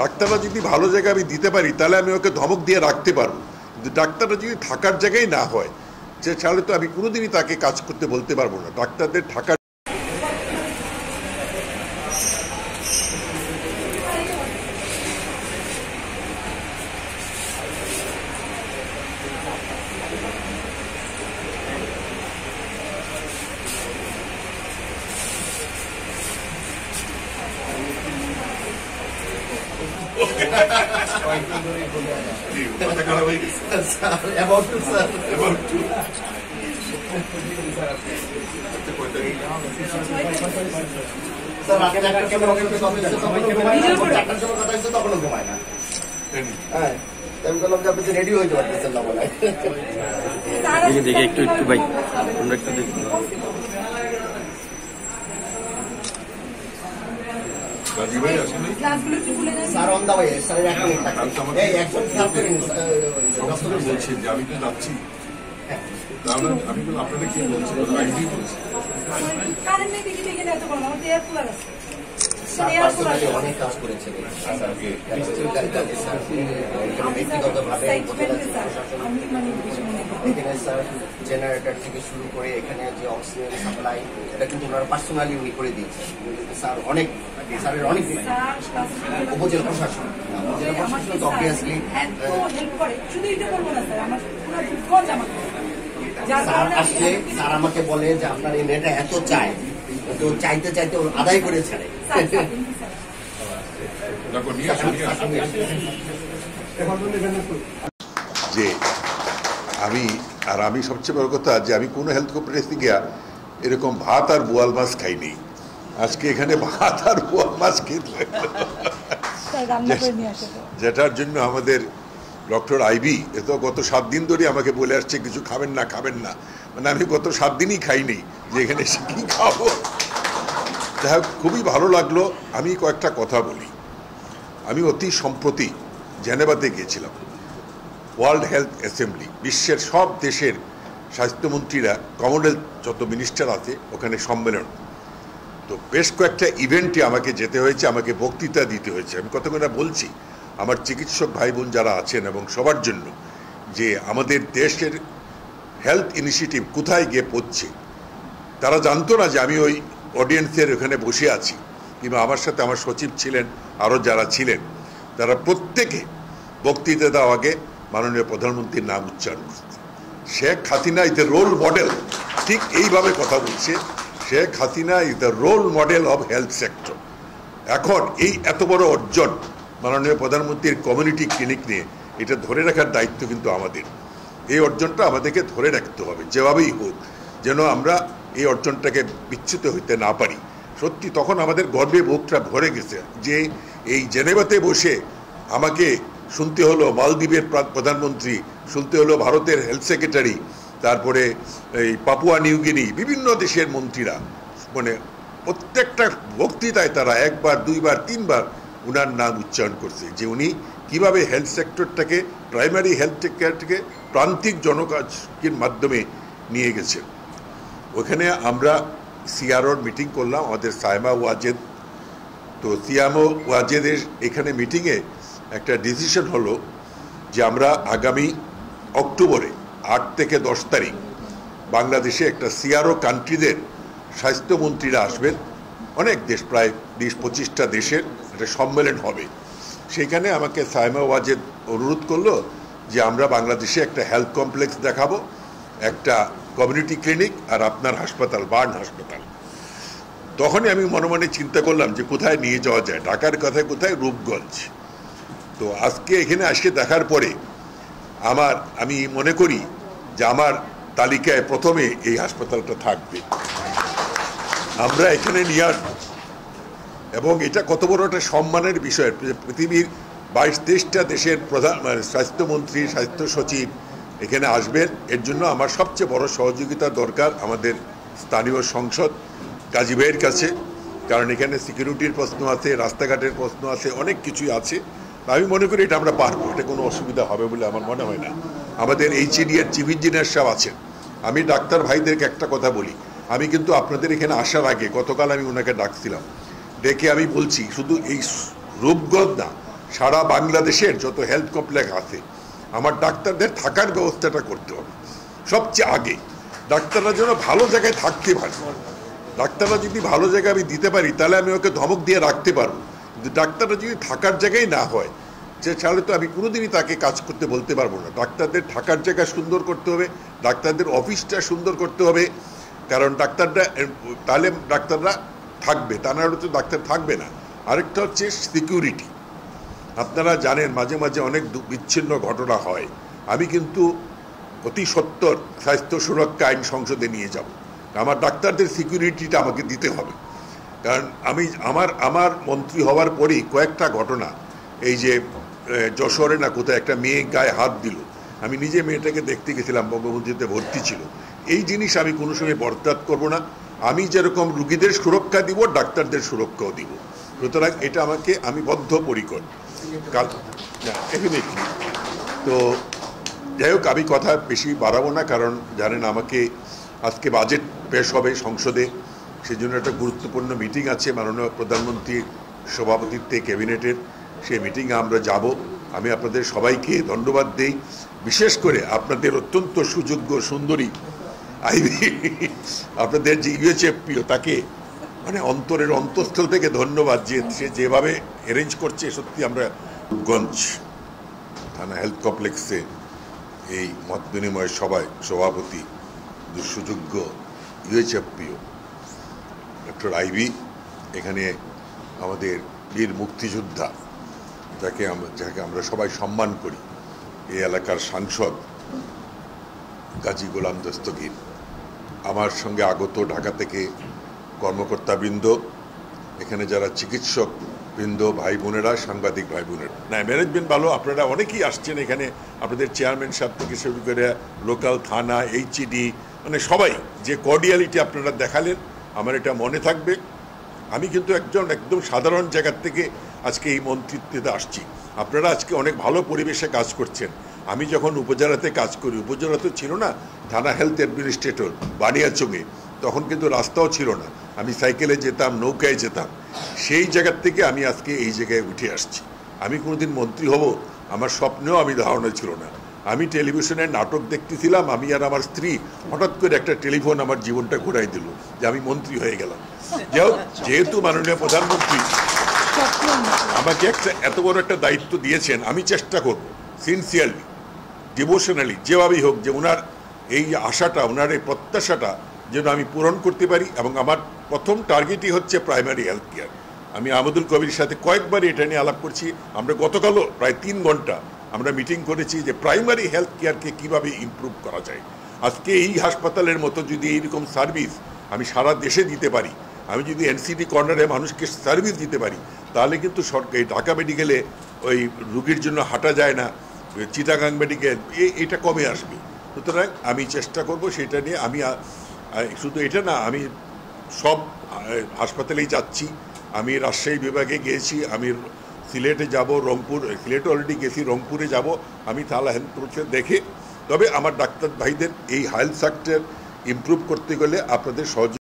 ডাক্তাররা যদি ভালো জায়গায় আমি দিতে পারি তাহলে আমি ওকে ধমক দিয়ে রাখতে পারবো, কিন্তু ডাক্তাররা যদি থাকার জায়গায় না হয় তাহলে তো আমি কোনোদিনই তাকে কাজ করতে বলতে পারবো না। ডাক্তারদের থাকার রেডি হইতে পারতেছেন না বলে দেখি একটু একটু ভাই আমরা একটু দেখি sir on the way sir এক মিনিট এই একজন খেয়াল করেন বলছি যে আমি তো যাচ্ছি, আমি বললাম আপনারা কি বলছেন? আইডি বলছি অনেক কাজ করেছেন এখানে স্যার জেনারেটর থেকে শুরু করে এখানে যে অক্সিজেন সাপ্লাই এটা কিন্তু ওনারা পার্সোনালি উনি করে দিয়েছেন। স্যার অনেক স্যারের অনেক উপজেলা প্রশাসন তো অবভিয়াসলি স্যার আসলে স্যার আমাকে বলে যে আপনার এই মেয়েটা এত চায়, তো চাইতে চাইতে আদায় করে ছাড়ে। যে আমি সবচেয়ে বড় কথা যে আমি কোনো হেলথ কোঅপারেটিভ গিয়া এরকম ভাত আর বোয়াল মাছ খাইনি। আজকে এখানে ভাত আর বোয়াল মাছ খেতে, যেটার জন্য আমাদের ডক্টর আইবি এত গত 7 দিন ধরে আমাকে বলে আসছে কিছু খাবেন না খাবেন না, মানে আমি গত 7 দিনই খাইনি, যে এখানে এসে কি খাবো। যাই হোক, খুবই ভালো লাগলো। আমি কয়েকটা কথা বলি। আমি অতি সম্প্রতি জেনেভাতে গিয়েছিলাম, ওয়ার্ল্ড হেলথ অ্যাসেম্বলি, বিশ্বের সব দেশের স্বাস্থ্যমন্ত্রীরা, কমনওয়েলথ যত মিনিস্টার আছে ওখানে সম্মেলন। তো বেশ কয়েকটা ইভেন্টে আমাকে যেতে হয়েছে, আমাকে বক্তৃতা দিতে হয়েছে। আমি কতক্ষণ বলছি আমার চিকিৎসক ভাই বোন যারা আছেন এবং সবার জন্য, যে আমাদের দেশের হেলথ ইনিশিয়েটিভ কোথায় গিয়ে পড়ছে। তারা জানতো না যে আমি ওই অডিয়েন্সের ওখানে বসে আছি, কিংবা আমার সাথে আমার সচিব ছিলেন, আরও যারা ছিলেন, তারা প্রত্যেকে বক্তৃতা দেওয়ার আগে মাননীয় প্রধানমন্ত্রীর নাম উচ্চারণ করছে। Sheikh Hasina is the role model, ঠিক এইভাবে কথা বলছে, Sheikh Hasina is the role model of health sector. এখন এই এত বড় অর্জন মাননীয় প্রধানমন্ত্রীর কমিউনিটি ক্লিনিক নিয়ে, এটা ধরে রাখার দায়িত্ব কিন্তু আমাদের। এই অর্জনটা আমাদেরকে ধরে রাখতে হবে যেভাবেই হোক, যেন আমরা এই অর্জনটাকে বিচ্যুত হইতে না পারি। সত্যি তখন আমাদের গর্বে বুকটা ভরে গেছে যে এই জেনেভাতে বসে আমাকে শুনতে হলো মালদ্বীপের প্রধানমন্ত্রী, শুনতে হলো ভারতের হেলথ সেক্রেটারি, তারপরে এই পাপুয়া নিউগিনি, বিভিন্ন দেশের মন্ত্রীরা, মানে প্রত্যেকটা বক্তৃতায় তারা 1 বার 2 বার 3 বার উনার নাম উচ্চারণ করছে, যে উনি কীভাবে হেলথ সেক্টরটাকে, প্রাইমারি হেলথ কেয়ারটাকে প্রান্তিক জনকাজের মাধ্যমে নিয়ে গেছেন। ওখানে আমরা সিআরওর মিটিং করলাম, আমাদের সাইমা ওয়াজেদ। তো সিয়ামো ওয়াজেদের এখানে মিটিংয়ে একটা ডিসিশন হলো যে আমরা আগামী অক্টোবরে 8 থেকে 10 তারিখ বাংলাদেশে একটা সিআরও কান্ট্রিদের স্বাস্থ্যমন্ত্রীরা আসবেন, অনেক দেশ, প্রায় 20-25টা দেশের একটা সম্মেলন হবে। সেখানে আমাকে সাইমা ওয়াজেদ অনুরোধ করলো যে আমরা বাংলাদেশে একটা হেলথ কমপ্লেক্স দেখাবো, একটা কমিউনিটি ক্লিনিক আর আপনার হাসপাতাল, বার্ন হাসপাতাল। তখনই আমি মনে মনে চিন্তা করলাম যে কোথায় নিয়ে যাওয়া যায়, ঢাকার কথায় কোথায়, রূপগঞ্জ। তো আজকে এখানে আসে দেখার পরে আমি মনে করি যে আমার তালিকায় প্রথমে এই হাসপাতালটা থাকবে, আমরা এখানে নিয়ে আসবো। এবং এটা কত বড় একটা সম্মানের বিষয়, পৃথিবীর 22-23টা দেশের প্রধান স্বাস্থ্যমন্ত্রী, স্বাস্থ্য সচিব এখানে আসবেন। এর জন্য আমার সবচেয়ে বড় সহযোগিতা দরকার আমাদের স্থানীয় সংসদ কাজী ভাইয়ের কাছে, কারণ এখানে সিকিউরিটির প্রশ্ন আছে, রাস্তাঘাটের প্রশ্ন আছে, অনেক কিছুই আছে। আমি মনে করি এটা আমরা পারবো, এটা কোনো অসুবিধা হবে বলে আমার মনে হয় না। আমাদের এইচইডি এর চিফ ইঞ্জিনিয়ার সাহেব আছেন। আমি ডাক্তার ভাইদেরকে একটা কথা বলি, আমি কিন্তু আপনাদের এখানে আসার আগে গতকাল আমি ওনাকে ডাকছিলাম, ডেকে আমি বলছি শুধু এই রূপগঞ্জ না, সারা বাংলাদেশের যত হেলথ কমপ্লেক্স আছে আমার ডাক্তারদের থাকার ব্যবস্থাটা করতে হবে সবচেয়ে আগে। ডাক্তাররা যেন ভালো জায়গায় থাকতে পারে। ডাক্তাররা যদি ভালো জায়গায় আমি দিতে পারি তাহলে আমি ওকে ধমক দিয়ে রাখতে পারবো, কিন্তু ডাক্তাররা যদি থাকার জায়গায় না হয় যে তাহলে তো আমি কোনোদিনই তাকে কাজ করতে বলতে পারবো না। ডাক্তারদের থাকার জায়গা সুন্দর করতে হবে, ডাক্তারদের অফিসটা সুন্দর করতে হবে, কারণ ডাক্তাররা তাহলে ডাক্তাররা থাকবে, তা না হলে তো ডাক্তার থাকবে না। আরেকটা হচ্ছে সিকিউরিটি। আপনারা জানেন মাঝে মাঝে অনেক বিচ্ছিন্ন ঘটনা হয়। আমি কিন্তু অতি সত্বর স্বাস্থ্য সুরক্ষা আইন সংসদে নিয়ে যাব। আমার ডাক্তারদের সিকিউরিটিটা আমাকে দিতে হবে, কারণ আমি আমার মন্ত্রী হওয়ার পরেই কয়েকটা ঘটনা, এই যে যশোরে না কোথায় একটা মেয়ে গায়ে হাত দিল, আমি নিজে মেয়েটাকে দেখতে গেছিলাম, বঙ্গবন্ধুতে ভর্তি ছিল। এই জিনিস আমি কোনো সময় বরদাস্ত করব না। আমি যেরকম রুগীদের সুরক্ষা দিব, ডাক্তারদের সুরক্ষাও দিব। সুতরাং এটা আমি বদ্ধপরিকর। ডেফিনেটলি। তো যাই হোক, আমি কথা বেশি বাড়াবো না, কারণ জানেন আমাকে আজকে বাজেট পেশ হবে সংসদে, সেই জন্য একটা গুরুত্বপূর্ণ মিটিং আছে মাননীয় প্রধানমন্ত্রীর সভাপতিত্বে ক্যাবিনেটের। সেই মিটিংয়ে আমরা যাব। আমি আপনাদের সবাইকে ধন্যবাদ দেই, বিশেষ করে আপনাদের অত্যন্ত সুযোগ্য সুন্দরী আইবি, আপনাদের যে ইউএচএফপিও, তাকে মানে অন্তরের অন্তঃস্থল থেকে ধন্যবাদ, যে সে যেভাবে অ্যারেঞ্জ করছে। সত্যি আমরা রূপগঞ্জ থানা হেলথ কমপ্লেক্সে এই মত বিনিময় সভায় সভাপতি সুযোগ্য ইউএচএফপিও ডক্টর আইবি, এখানে আমাদের বীর মুক্তিযোদ্ধা যাকে আমরা সবাই সম্মান করি, এই এলাকার সাংসদ গাজী গোলাম দস্তগীর, আমার সঙ্গে আগত ঢাকা থেকে কর্মকর্তাবৃন্দ, এখানে যারা চিকিৎসক বৃন্দ, ভাই বোনেরা, সাংবাদিক ভাই বোনেরা, না ম্যানেজমেন্ট ভালো, আপনারা অনেকেই আসছেন এখানে, আপনাদের চেয়ারম্যান সাহেব থেকে শুরু করে লোকাল থানা, এইচইডি, মানে সবাই যে কর্ডিয়ালিটি আপনারা দেখালেন, আমার এটা মনে থাকবে। আমি কিন্তু একদম সাধারণ জায়গার থেকে আজকে এই মন্ত্রিত্বে আসছি। আপনারা আজকে অনেক ভালো পরিবেশে কাজ করছেন। আমি যখন উপজেলাতে কাজ করি, উপজেলা তো ছিল না, থানা হেলথ অ্যাডমিনিস্ট্রেটর বানিয়াচঙে, তখন কিন্তু রাস্তাও ছিল না, আমি সাইকেলে যেতাম, নৌকায় যেতাম। সেই জায়গার থেকে আমি আজকে এই জায়গায় উঠে আসছি। আমি কোনোদিন মন্ত্রী হব আমার স্বপ্নেও আমি ধারণা ছিল না। আমি টেলিভিশনে নাটক দেখতেছিলাম, আমি আর আমার স্ত্রী, হঠাৎ করে একটা টেলিফোন আমার জীবনটা ঘুরাই দিল যে আমি মন্ত্রী হয়ে গেলাম। যেহেতু মাননীয় প্রধানমন্ত্রী আমাকে এত বড় একটা দায়িত্ব দিয়েছেন, আমি চেষ্টা করব সিনসিয়ারলি, ডিভোশনালি, যেভাবেই হোক, যে ওনার এই আশাটা, ওনার এই প্রত্যাশাটা যেন আমি পূরণ করতে পারি। এবং আমার প্রথম টার্গেটই হচ্ছে প্রাইমারি হেলথ কেয়ার। আমি আহমদুল কবির সাথে কয়েকবারই এটা নিয়ে আলাপ করছি। আমরা গতকালও প্রায় 3 ঘন্টা আমরা মিটিং করেছি যে প্রাইমারি হেলথ কেয়ারকে কীভাবে ইমপ্রুভ করা যায়। আজকে এই হাসপাতালের মতো যদি এইরকম সার্ভিস আমি সারা দেশে দিতে পারি, আমি যদি এনসিডি কর্নারে মানুষকে সার্ভিস দিতে পারি, তাহলে কিন্তু সরকার ঢাকা মেডিকেলে ওই রুগীর জন্য হাঁটা যায় না, চিটাগাং মেডিকেল এটা কমে আসবে। সুতরাং আমি চেষ্টা করব সেটা নিয়ে। আমি শুধু এটা না, আমি সব হাসপাতালেই যাচ্ছি। আমি রাজশাহী বিভাগে গিয়েছি, আমি সিলেটে যাব, রংপুর, সিলেটে অলরেডি গেছি, রংপুরে যাব। আমি তাহলে হেলথ দেখে, তবে আমার ডাক্তার ভাইদের এই হেলথ সেক্টর ইমপ্রুভ করতে গেলে আপনাদের সহযোগিতা